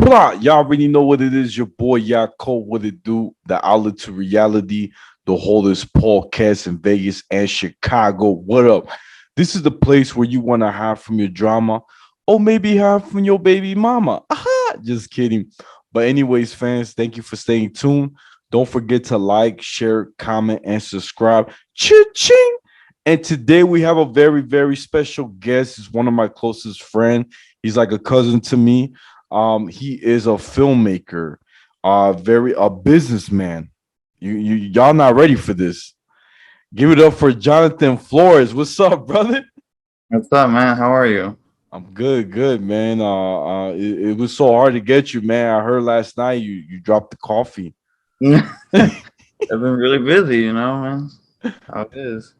blah. Y'all already know what it is. Your boy Yaakov, what it do? The outlet to reality, the holders podcast in Vegas and Chicago. What up? This is the place where you want to hide from your drama, or maybe hide from your baby mama. Aha! Just kidding. But anyways, fans, thank you for staying tuned. Don't forget to like, share, comment, and subscribe. Cha-ching! And today we have a very, very special guest. He's one of my closest friends. He's like a cousin to me. He is a filmmaker, a businessman. Y'all not ready for this. Give it up for Jonathan Flores. What's up, brother? What's up, man? How are you? I'm good, man. It was so hard to get you, man. I heard last night you dropped the coffee. I've been really busy, man. How it is.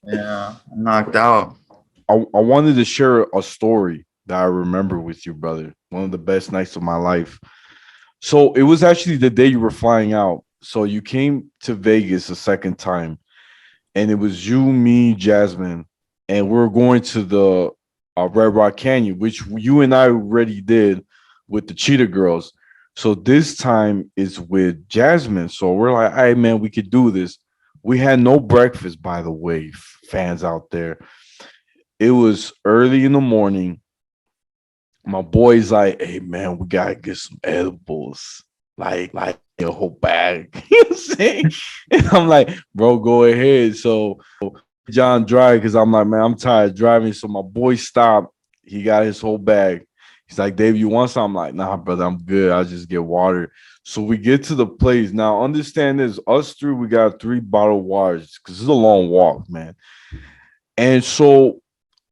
Yeah, I'm knocked out. I wanted to share a story that I remember with you, brother. One of the best nights of my life. So it was actually the day you were flying out. So you came to Vegas a second time, and it was you, me, Jasmine, and we are going to the Red Rock Canyon, which you and I already did with the Cheetah Girls. So this time is with Jasmine. So we're like, hey, man, we could do this. We had no breakfast, by the way, fans out there. It was early in the morning. My boy's like, hey, man, we got to get some edibles. Like a whole bag. You know what I'm saying? And I'm like, bro, go ahead. So John drive because I'm like, man, I'm tired of driving. So my boy stopped. He got his whole bag. He's like, Dave, you want some? I'm like, nah, brother, I'm good. I'll just get water. So we get to the place. Now, understand this. Us three, we got 3 bottled waters because it's a long walk, man. And so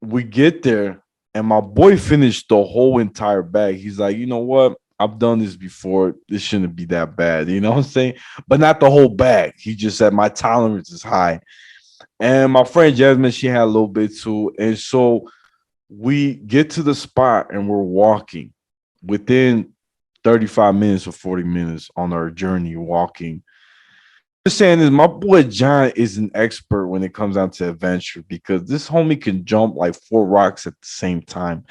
we get there, and my boy finished the whole entire bag. He's like, you know what? I've done this before. This shouldn't be that bad. You know what I'm saying? But not the whole bag. He just said, my tolerance is high. And my friend Jasmine, she had a little bit too. And so we get to the spot and we're walking within 35 minutes or 40 minutes on our journey walking. Just saying is my boy John is an expert when it comes down to adventure because this homie can jump like 4 rocks at the same time.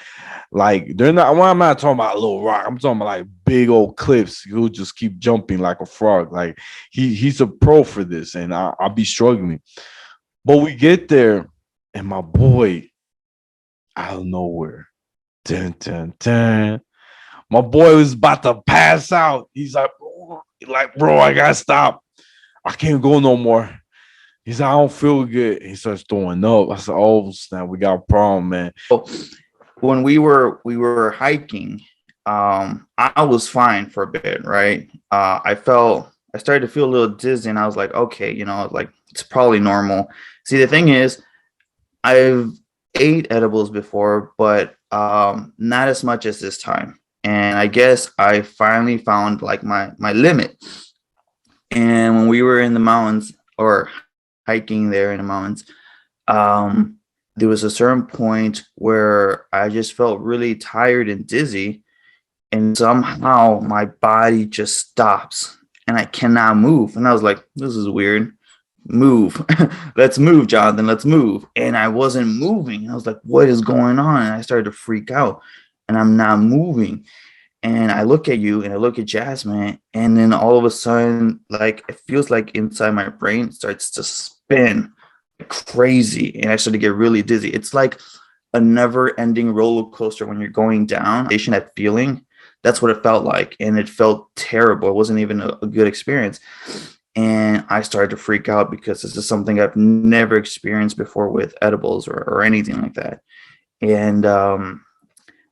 Like they're not. Well, I'm not talking about a little rock. I'm talking about like big old cliffs. He'll just keep jumping like a frog. Like he's a pro for this, and I'll be struggling. But we get there, and my boy, out of nowhere, dun, dun, dun, my boy was about to pass out. He's like, bro, I gotta stop. I can't go no more. He's like, I don't feel good. He starts throwing up. I said, oh snap, we got a problem, man. So when we were hiking, I was fine for a bit, right? I started to feel a little dizzy, and I was like, okay, like it's probably normal. See, the thing is, I've ate edibles before, but not as much as this time. And I guess I finally found like my limit. And when we were in the mountains or hiking there in the mountains, there was a certain point where I just felt really tired and dizzy, and somehow my body just stops and I cannot move. And I was like, this is weird. Move. Let's move, Jonathan. Let's move. And I wasn't moving. I was like, what is going on? And I started to freak out, and I'm not moving. And I look at you and I look at Jasmine, and then all of a sudden, like it feels like inside my brain starts to spin crazy, and I start to get really dizzy. It's like a never-ending roller coaster when you're going down. That feeling, that's what it felt like, and it felt terrible. It wasn't even a good experience. And I started to freak out because this is something I've never experienced before with edibles or anything like that. And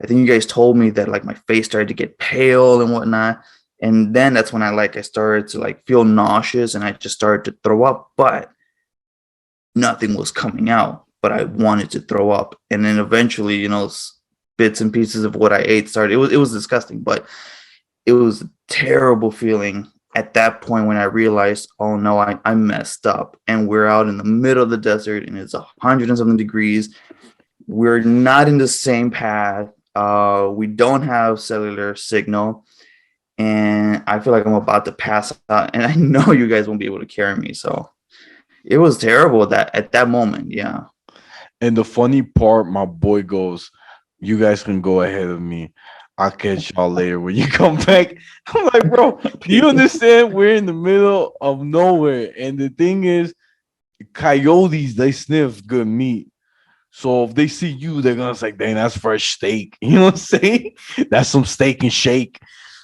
I think you guys told me that like my face started to get pale and whatnot. And then that's when I started to like feel nauseous, and I just started to throw up, but nothing was coming out, but I wanted to throw up. And then eventually, bits and pieces of what I ate started. It was disgusting, but it was a terrible feeling at that point when I realized, oh no, I messed up. And we're out in the middle of the desert, and it's 100 and something degrees. We're not in the same path. We don't have cellular signal, and I feel like I'm about to pass out, and I know you guys won't be able to carry me. So it was terrible at that moment. Yeah. And the funny part, my boy goes, you guys can go ahead of me. I'll catch y'all later when you come back. I'm like, bro, do you understand? We're in the middle of nowhere. And the thing is, coyotes, they sniff good meat. So if they see you, they're gonna say, dang, that's fresh steak. You know what I'm saying? That's some steak and shake.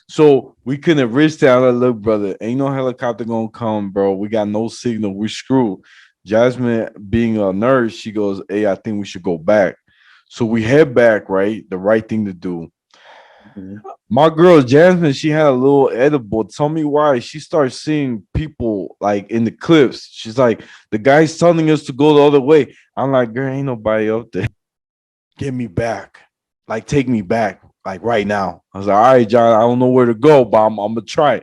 So we couldn't risk that. Like, look, brother, ain't no helicopter gonna come, bro. We got no signal. We screwed. Jasmine, being a nurse, she goes, hey, I think we should go back. So we head back, right? The right thing to do. Mhm. My girl Jasmine, she had a little edible. Tell me why. She starts seeing people like in the clips. She's like, the guy's telling us to go the other way. I'm like, girl, ain't nobody up there. Get me back. Like, take me back. Like right now. I was like, all right, John, I don't know where to go, but I'm gonna try.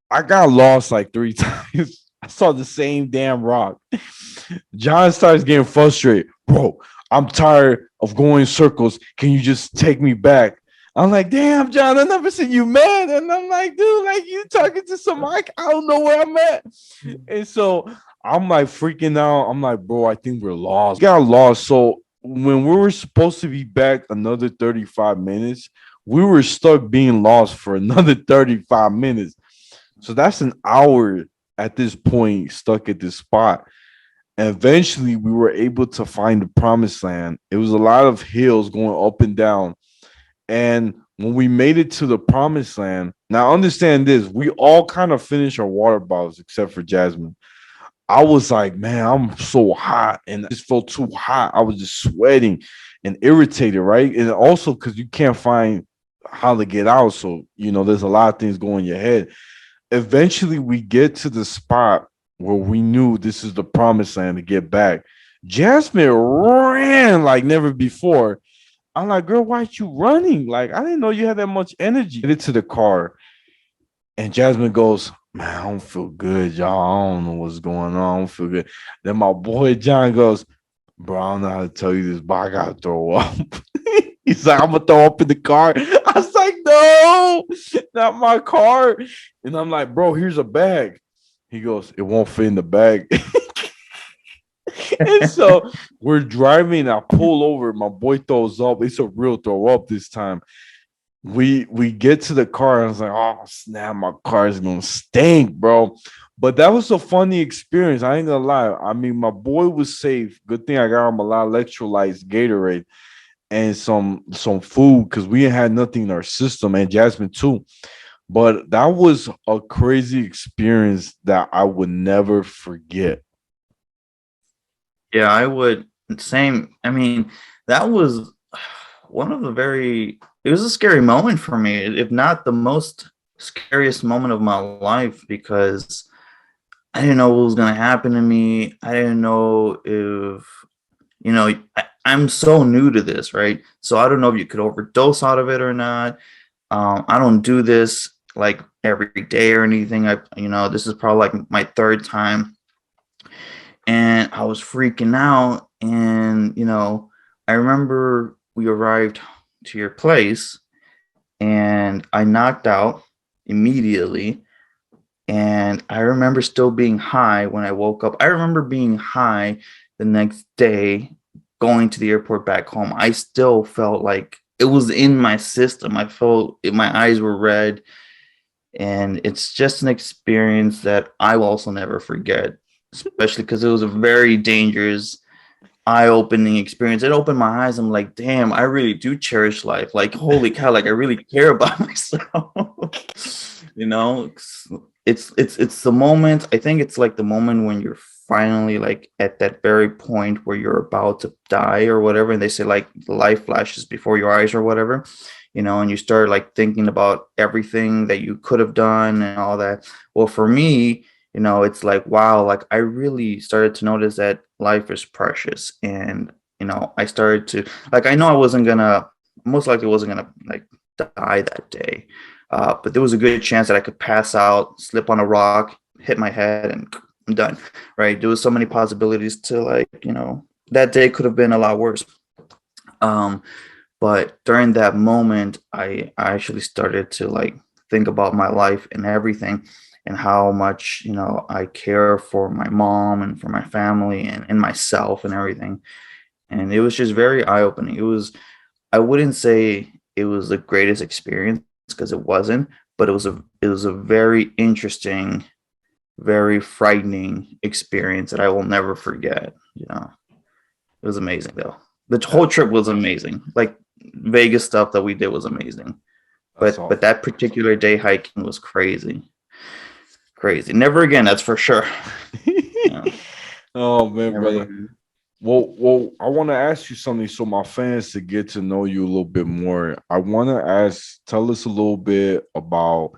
I got lost like 3 times. I saw the same damn rock. John starts getting frustrated. Bro, I'm tired of going in circles. Can you just take me back? I'm like, damn, John, I never seen you mad. And I'm like, dude, like you talking to somebody, I don't know where I'm at. And so I'm like freaking out. I'm like, bro, I think we're lost. Got lost. So when we were supposed to be back another 35 minutes, we were stuck being lost for another 35 minutes. So that's an hour at this point stuck at this spot. And eventually we were able to find the promised land. It was a lot of hills going up and down. And when we made it to the promised land, now understand this, we all kind of finished our water bottles except for Jasmine. I was like, man, I'm so hot. And it just felt too hot. I was just sweating and irritated, right? And also because you can't find how to get out. So, there's a lot of things going in your head. Eventually, we get to the spot where we knew this is the promised land to get back. Jasmine ran like never before. I'm like, girl, why aren't you running? Like, I didn't know you had that much energy. Get it to the car. And Jasmine goes, man, I don't feel good, y'all. I don't know what's going on. I don't feel good. Then my boy John goes, bro, I don't know how to tell you this, but I gotta throw up. He's like, I'm gonna throw up in the car. I was like, no, not my car. And I'm like, bro, here's a bag. He goes, it won't fit in the bag. And so we're driving. I pull over. My boy throws up. It's a real throw up this time. We get to the car. And I was like, oh snap, my car is gonna stink, bro. But that was a funny experience. I ain't gonna lie. I mean, my boy was safe. Good thing I got him a lot of electrolytes, Gatorade, and some food because we ain't had nothing in our system, and Jasmine too. But that was a crazy experience that I would never forget. Yeah, I would. Same. I mean, that was one of the it was a scary moment for me, if not the most scariest moment of my life, because I didn't know what was going to happen to me. I didn't know if, I'm so new to this, right? So I don't know if you could overdose out of it or not. I don't do this like every day or anything. This is probably like my third time, and I was freaking out. And I remember we arrived to your place, and I knocked out immediately. And I remember still being high when I woke up. I remember being high the next day, going to the airport back home. I still felt like it was in my system. I felt my eyes were red. And it's just an experience that I will also never forget, especially because it was a very dangerous, eye-opening experience. It opened my eyes. I'm like, damn, I really do cherish life. Like, holy cow, like I really care about myself. you know, it's the moment. I think it's like the moment when you're finally like at that very point where you're about to die or whatever, and they say like life flashes before your eyes or whatever, and you start like thinking about everything that you could have done and all that. Well, for me, it's like, wow, like I really started to notice that life is precious. And, I started to, like, I know I wasn't gonna, most likely wasn't gonna like die that day. But there was a good chance that I could pass out, slip on a rock, hit my head, and I'm done, right? There was so many possibilities to like, that day could have been a lot worse. But during that moment, I actually started to like think about my life and everything, and how much, I care for my mom and for my family and myself and everything. And it was just very eye-opening. I wouldn't say it was the greatest experience, because it wasn't, but it was a very interesting, very frightening experience that I will never forget. You know, it was amazing though. The whole trip was amazing. Like Vegas stuff that we did was amazing. That's all. But that particular day hiking was crazy. Crazy. Never again, that's for sure. Yeah. Oh man, Never brother. again. Well, I want to ask you something so my fans to get to know you a little bit more. I want to tell us a little bit about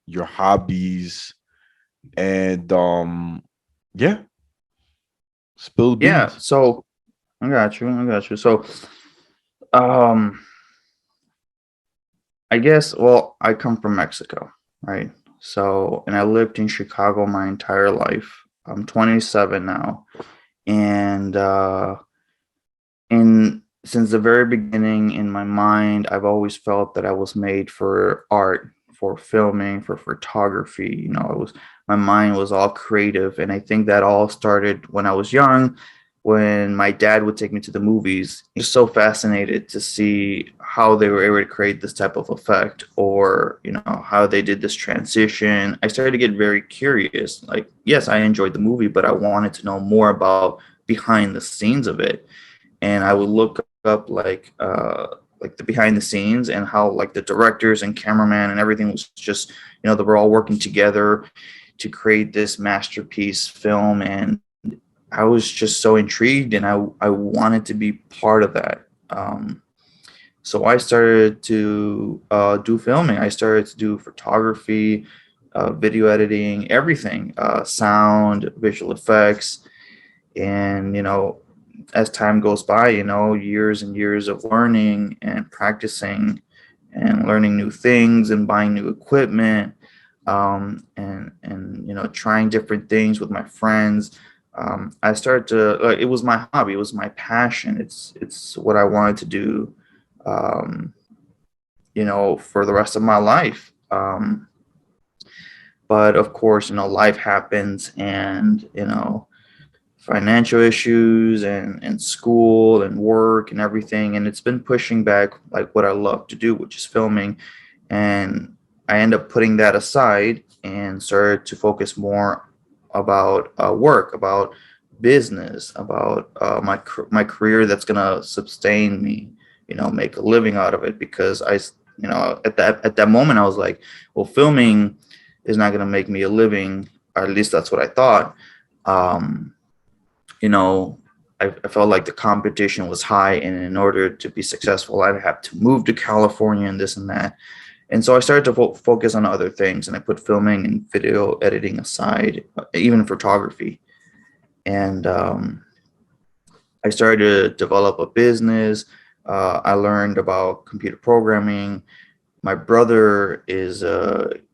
your hobbies and yeah, spill the Yeah, beans. so I got you. So um I guess, well, I come from Mexico, right? So, and I lived in Chicago my entire life. I'm 27 now. And in since the very beginning in my mind, I've always felt that I was made for art, for filming, for photography. You know, it was, my mind was all creative, and I think that all started when I was young, when my dad would take me to the movies. Just so fascinated to see how they were able to create this type of effect, or you know, how they did this transition. I started to get very curious. Like, yes, I enjoyed the movie, but I wanted to know more about behind the scenes of it. And I would look up like the behind the scenes, and how like the directors and cameraman and everything was just, you know, they were all working together to create this masterpiece film. And I was just so intrigued, and I wanted to be part of that. So I started to do filming. I started to do photography, video editing, everything, sound, visual effects. And you know, as time goes by, you know, years and years of learning and practicing and learning new things and buying new equipment, and you know, trying different things with my friends. I started to like, it was my hobby, it was my passion. It's what I wanted to do, um, you know, for the rest of my life. But of course, you know, life happens, and you know, financial issues and school and work and everything, and it's been pushing back like what I love to do, which is filming. And I end up putting that aside and started to focus more about work, about business, about my career that's gonna sustain me, you know, make a living out of it. Because you know, at that moment I was like, well, filming is not gonna make me a living, or at least that's what I thought. um, you know, I felt like the competition was high, and in order to be successful, I'd have to move to California and this and that. And so I started to focus on other things, and I put filming and video editing aside, even photography. And I started to develop a business. I learned about computer programming. My brother is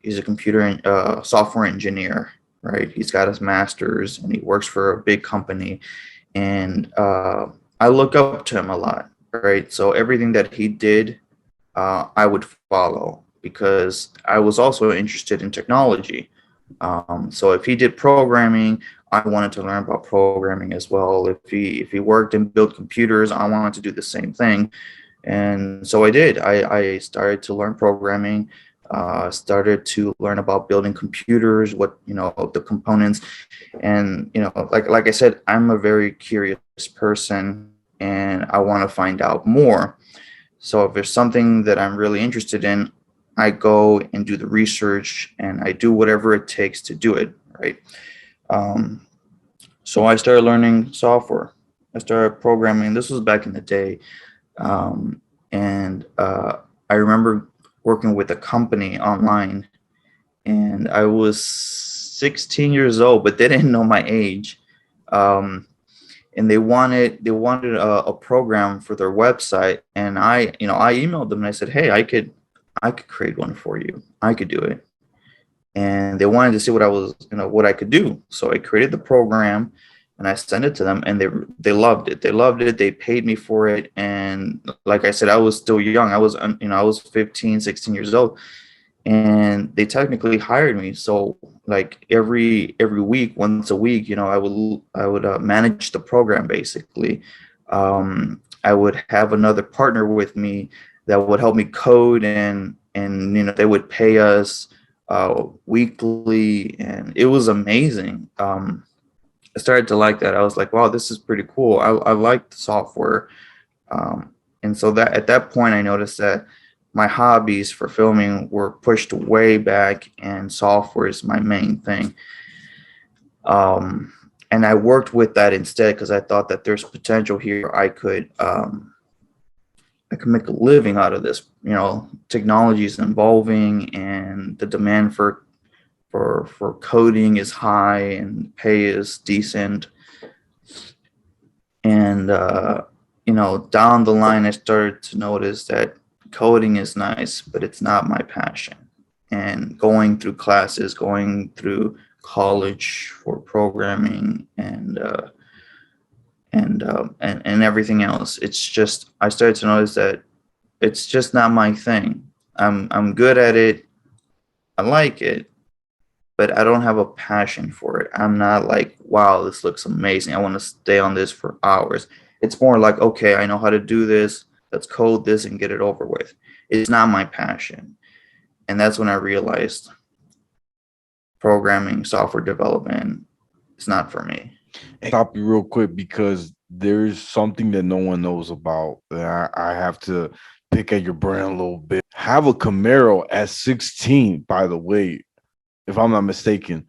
he's a computer software engineer, right? He's got his master's, and he works for a big company. And I look up to him a lot, right? So everything that he did, I would follow, because I was also interested in technology. So if he did programming, I wanted to learn about programming as well. If he worked and built computers, I wanted to do the same thing. And so I did. I started to learn programming, started to learn about building computers, what, you know, the components. And, you know, like I said, I'm a very curious person, and I want to find out more. So if there's something that I'm really interested in, I go and do the research, and I do whatever it takes to do it, right? Um, so I started learning software. I started programming. This was back in the day. And I remember working with a company online, and I was 16 years old, but they didn't know my age. Um, and they wanted a program for their website, and I emailed them and I said, hey, I could create one for you. I could do it. And they wanted to see what I was, you know, what I could do. So I created the program, and I sent it to them, and they loved it. They loved it. They paid me for it. And like I said, I was still young. I was, you know, I was 15, 16 years old, and they technically hired me. So like every week, once a week, you know, I would manage the program basically. I would have another partner with me, that would help me code, and they would pay us weekly, and it was amazing. I started to like that. I was like, wow, this is pretty cool. I like the software. And so that at that point, I noticed that my hobbies for filming were pushed way back, and software is my main thing. And I worked with that instead because I thought that there's potential here. I could make a living out of this. Technology is evolving, and the demand for coding is high, and pay is decent. And down the line, I started to notice that coding is nice, but it's not my passion. And going through classes, going through college for programming, and everything else, it's just, I started to notice that it's just not my thing. I'm good at it. I like it, but I don't have a passion for it. I'm not like, wow, this looks amazing, I want to stay on this for hours. It's more like, okay, I know how to do this. Let's code this and get it over with. It's not my passion. And that's when I realized programming, software development is not for me. Stop you real quick because there's something that no one knows about that I have to pick at your brain a little bit. Have a Camaro at 16, by the way, if I'm not mistaken,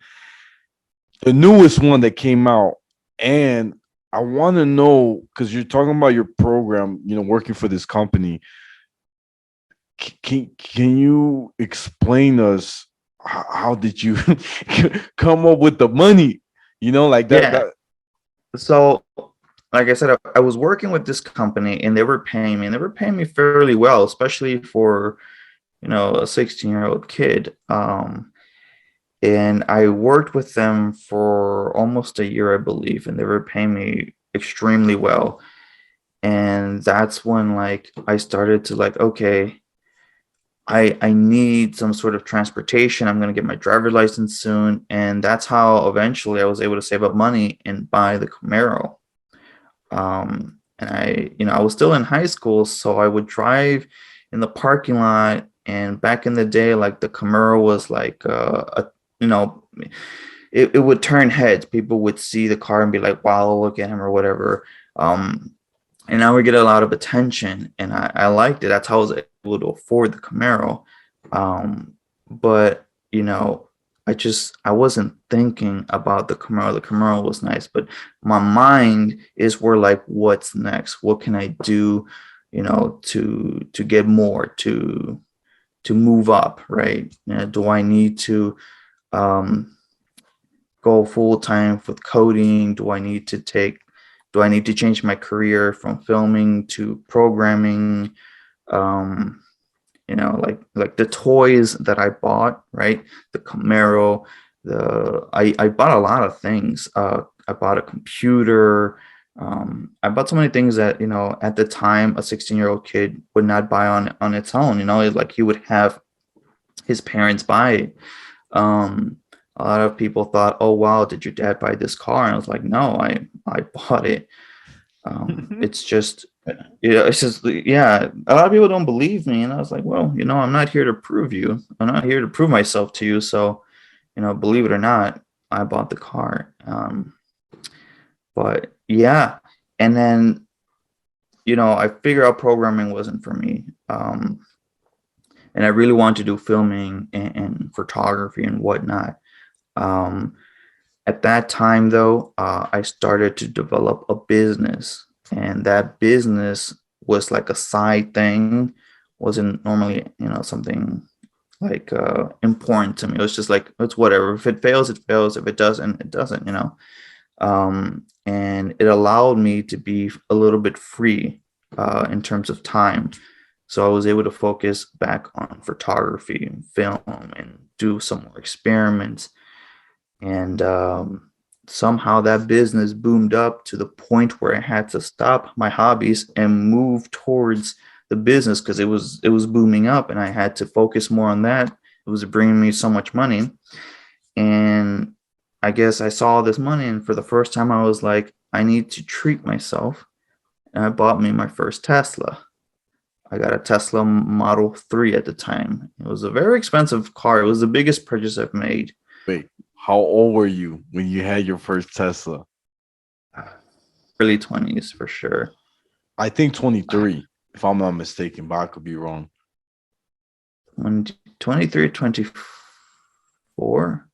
the newest one that came out. And I want to know, because you're talking about your program, working for this company. Can you explain us how did you come up with the money? Like that. Yeah. So, like I said, I was working with this company, and they were paying me, and they were paying me fairly well, especially for, a 16-year-old kid. And I worked with them for almost a year, I believe, and they were paying me extremely well. And that's when, like, I started to, like, okay, I need some sort of transportation. I'm going to get my driver's license soon. And that's how eventually I was able to save up money and buy the Camaro. And I was still in high school, so I would drive in the parking lot. And back in the day, like, the Camaro was like you know, it would turn heads. People would see the car and be like, wow, look at him, or whatever. And I would get a lot of attention, and I liked it. That's how I was able to afford the Camaro. But I wasn't thinking about the Camaro. The Camaro was nice, but my mind is where, like, what's next? What can I do, to get more, to move up, right? Do I need to go full time with coding? Do I need to change my career from filming to programming? Like the toys that I bought, right? The Camaro, I bought a lot of things. I bought a computer. I bought so many things that, at the time, a 16-year-old kid would not buy on its own. Like, he would have his parents buy it. A lot of people thought, oh, wow, did your dad buy this car? And I was like, no, I bought it. It's just, yeah, a lot of people don't believe me. And I was like, well, I'm not here to prove you. I'm not here to prove myself to you. So, believe it or not, I bought the car. But yeah. And then, I figured out programming wasn't for me. And I really wanted to do filming and photography and whatnot. At that time, though, I started to develop a business, and that business was like a side thing. Wasn't normally, something like important to me. It was just like, it's whatever. If it fails, it fails. If it doesn't, it doesn't. And it allowed me to be a little bit free in terms of time. So I was able to focus back on photography and film and do some more experiments. And somehow that business boomed up to the point where I had to stop my hobbies and move towards the business because it was booming up, and I had to focus more on that. It was bringing me so much money. And I guess I saw this money, and for the first time I was like, I need to treat myself. And I bought me my first Tesla. I got a Tesla Model 3 at the time. It was a very expensive car. It was the biggest purchase I've made. Wait, how old were you when you had your first Tesla? Early 20s for sure. I think 23, if I'm not mistaken, but I could be wrong. When 23, 24,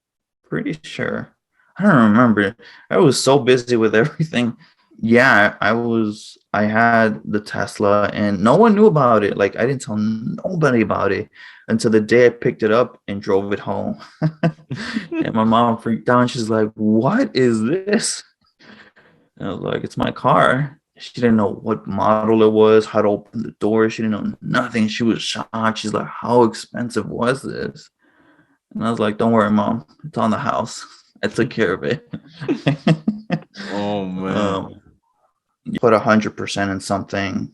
pretty sure. I don't remember. I was so busy with everything. Yeah, I had the Tesla and no one knew about it. Like I didn't tell nobody about it until the day I picked it up and drove it home. And my mom freaked out. She's like, "What is this?" And I was like, "It's my car." She didn't know what model it was, how to open the door. She didn't know nothing. She was shocked. She's like, "How expensive was this?" And I was like, "Don't worry, mom. It's on the house. I took care of it." Oh man. um, you put 100% in something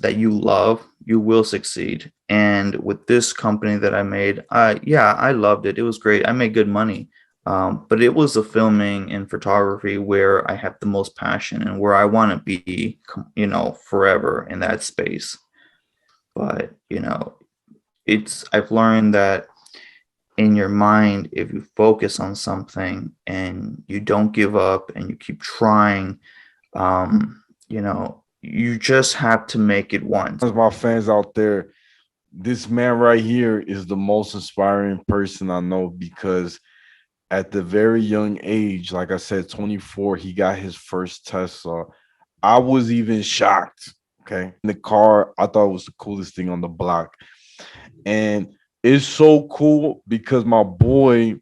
that you love, you will succeed. And with this company that I made, yeah, I loved it. It was great. I made good money. But it was the filming and photography where I have the most passion and where I want to be, forever in that space. But, I've learned that in your mind, if you focus on something and you don't give up and you keep trying, you just have to make it once. My fans out there, this man right here is the most inspiring person I know because at the very young age, like I said, 24, he got his first Tesla. I was even shocked. Okay. In the car, I thought it was the coolest thing on the block. And it's so cool because my boy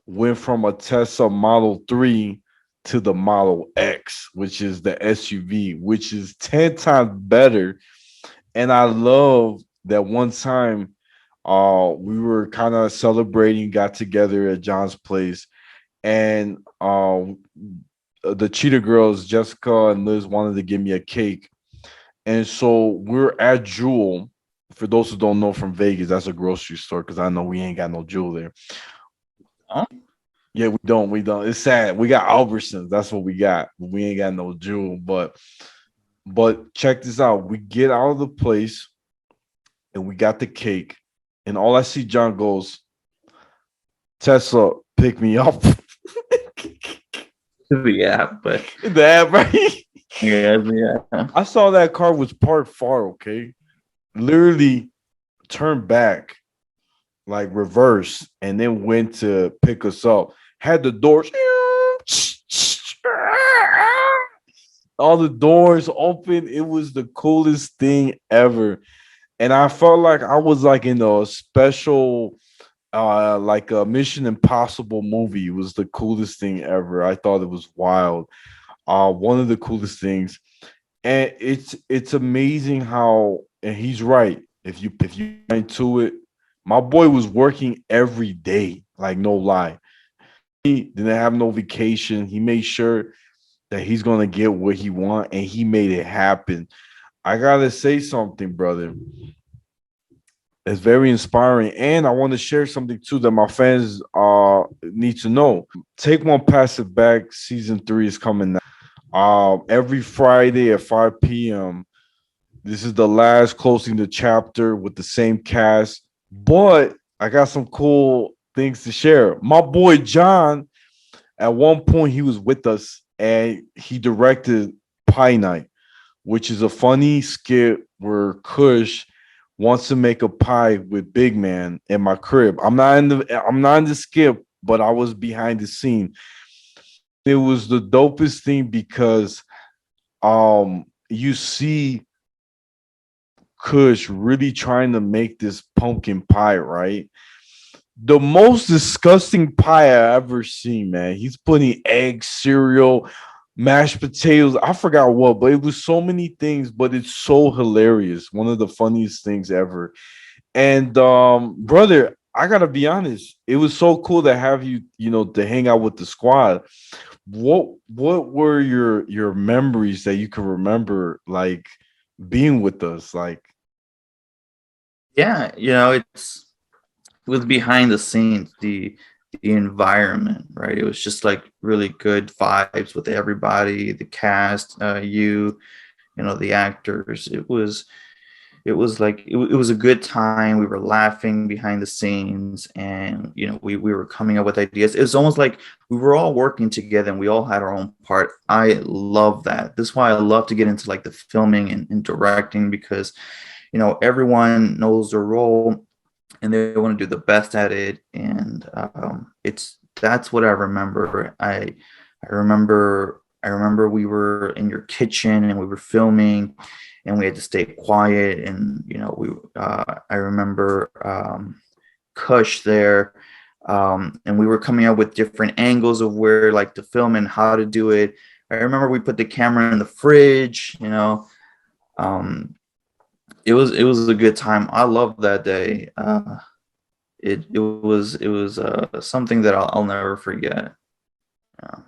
went from a Tesla Model 3 to the Model X, which is the SUV, which is 10 times better. And I love that one time we were kind of celebrating, got together at John's place, and the Cheetah Girls, Jessica and Liz, wanted to give me a cake. And so we're at Jewel. For those who don't know, from Vegas, that's a grocery store because I know we ain't got no Jewel there. Huh? Yeah, we don't. We don't. It's sad. We got Albertsons. That's what we got. We ain't got no Jewel. But check this out. We get out of the place and we got the cake. And all I see, John goes, Tesla, pick me up. Yeah, but That right? yeah. I saw that car was parked far, okay? Literally turned back, like reverse, and then went to pick us up. Had the doors, all the doors open. It was the coolest thing ever. And I felt like I was like in a special like a Mission Impossible movie. It was the coolest thing ever. I thought it was wild. One of the coolest things. And it's amazing how, and he's right. If you into it, my boy was working every day, like no lie. He didn't have no vacation. He made sure that he's gonna get what he want, and he made it happen. I gotta say something, brother. It's very inspiring, and I want to share something too that my fans need to know. Take One, Pass It Back season 3 is coming now. Every Friday at 5 p.m. This is the last closing the chapter with the same cast, but I got some cool things to share. My boy John, at one point, he was with us and he directed Pie Night, which is a funny skit where Kush wants to make a pie with Big Man in my crib. I'm not in the skit, but I was behind the scene. It was the dopest thing because you see Kush really trying to make this pumpkin pie, right? The most disgusting pie I ever seen, man. He's putting eggs, cereal, mashed potatoes. I forgot what, but it was so many things, but it's so hilarious. One of the funniest things ever. And brother, I gotta be honest, it was so cool to have you, to hang out with the squad. What were your memories that you can remember, like being with us? Like, Yeah, it's with behind the scenes, the environment, right? It was just like really good vibes with everybody, the cast, the actors. it was like it was a good time. We were laughing behind the scenes, and we were coming up with ideas. It was almost like we were all working together, and we all had our own part. I love that. This is why I love to get into like the filming and directing, because everyone knows their role and they want to do the best at it. And it's that's what I remember. I remember we were in your kitchen and we were filming, and we had to stay quiet. And we I remember Kush there, and we were coming up with different angles of where like to film and how to do it. I remember we put the camera in the fridge. Um, it was a good time. I love that day. It was something that I'll never forget. Yeah.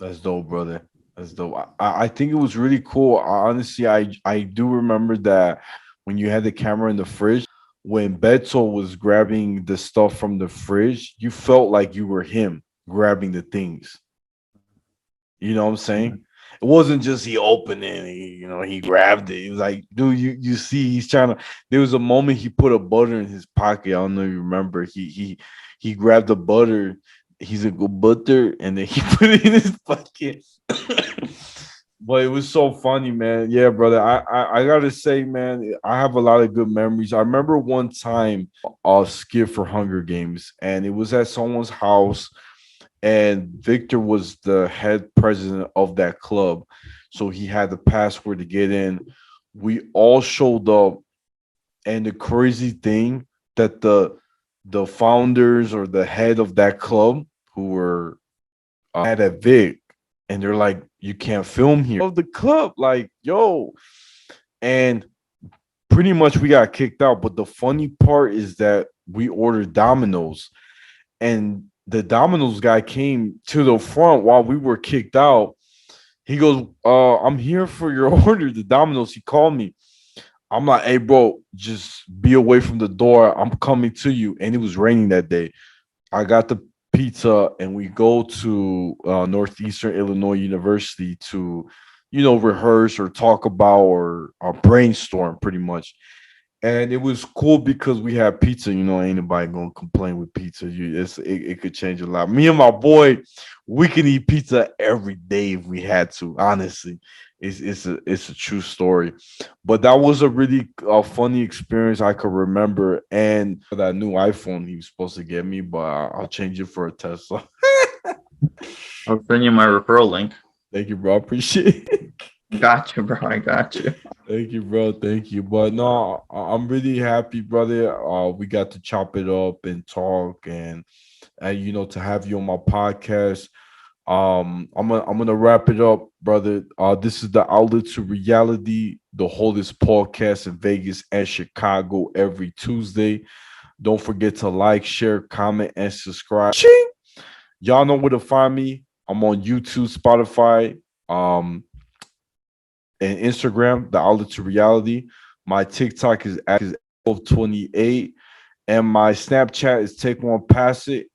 That's dope, brother. That's dope. I think it was really cool. Honestly, I do remember that when you had the camera in the fridge, when Beto was grabbing the stuff from the fridge, you felt like you were him grabbing the things. You know what I'm saying? It wasn't just he opened it, and he grabbed it. He was like, dude, you see, he's trying to. There was a moment he put a butter in his pocket. I don't know if you remember. He grabbed the butter. He's a good butter, and then he put it in his pocket. But it was so funny, man. Yeah, brother. I gotta say, man, I have a lot of good memories. I remember one time a skit for Hunger Games, and it was at someone's house, and Victor was the head president of that club, so he had the password to get in. We all showed up, and the crazy thing that the founders or the head of that club who were mad at Vic, and they're like, "You can't film here." Of the club, like, yo, and pretty much we got kicked out. But the funny part is that we ordered Domino's, and the Domino's guy came to the front while we were kicked out. He goes, I'm here for your order, the Domino's. He called me. I'm like, hey, bro, just be away from the door. I'm coming to you. And it was raining that day. I got the pizza, and we go to Northeastern Illinois University to, rehearse or talk about or brainstorm pretty much. And it was cool because we had pizza. Ain't nobody gonna complain with pizza. It could change a lot. Me and my boy, we can eat pizza every day if we had to. Honestly, it's a true story. But that was a really funny experience I could remember. And for that new iPhone he was supposed to get me, but I'll change it for a Tesla. I'll send you my referral link. Thank you, bro. I appreciate it. Got you, bro. I got you. Thank you, bro. Thank you. But no, I'm really happy, brother. We got to chop it up and talk, and to have you on my podcast. I'm gonna wrap it up, brother. This is the Outlet to Reality, the hottest podcast in Vegas and Chicago every Tuesday. Don't forget to like, share, comment, and subscribe. Ching! Y'all know where to find me. I'm on YouTube, Spotify, and Instagram, the Outlet to Reality. My TikTok is 28, and my Snapchat is Take One Pass It.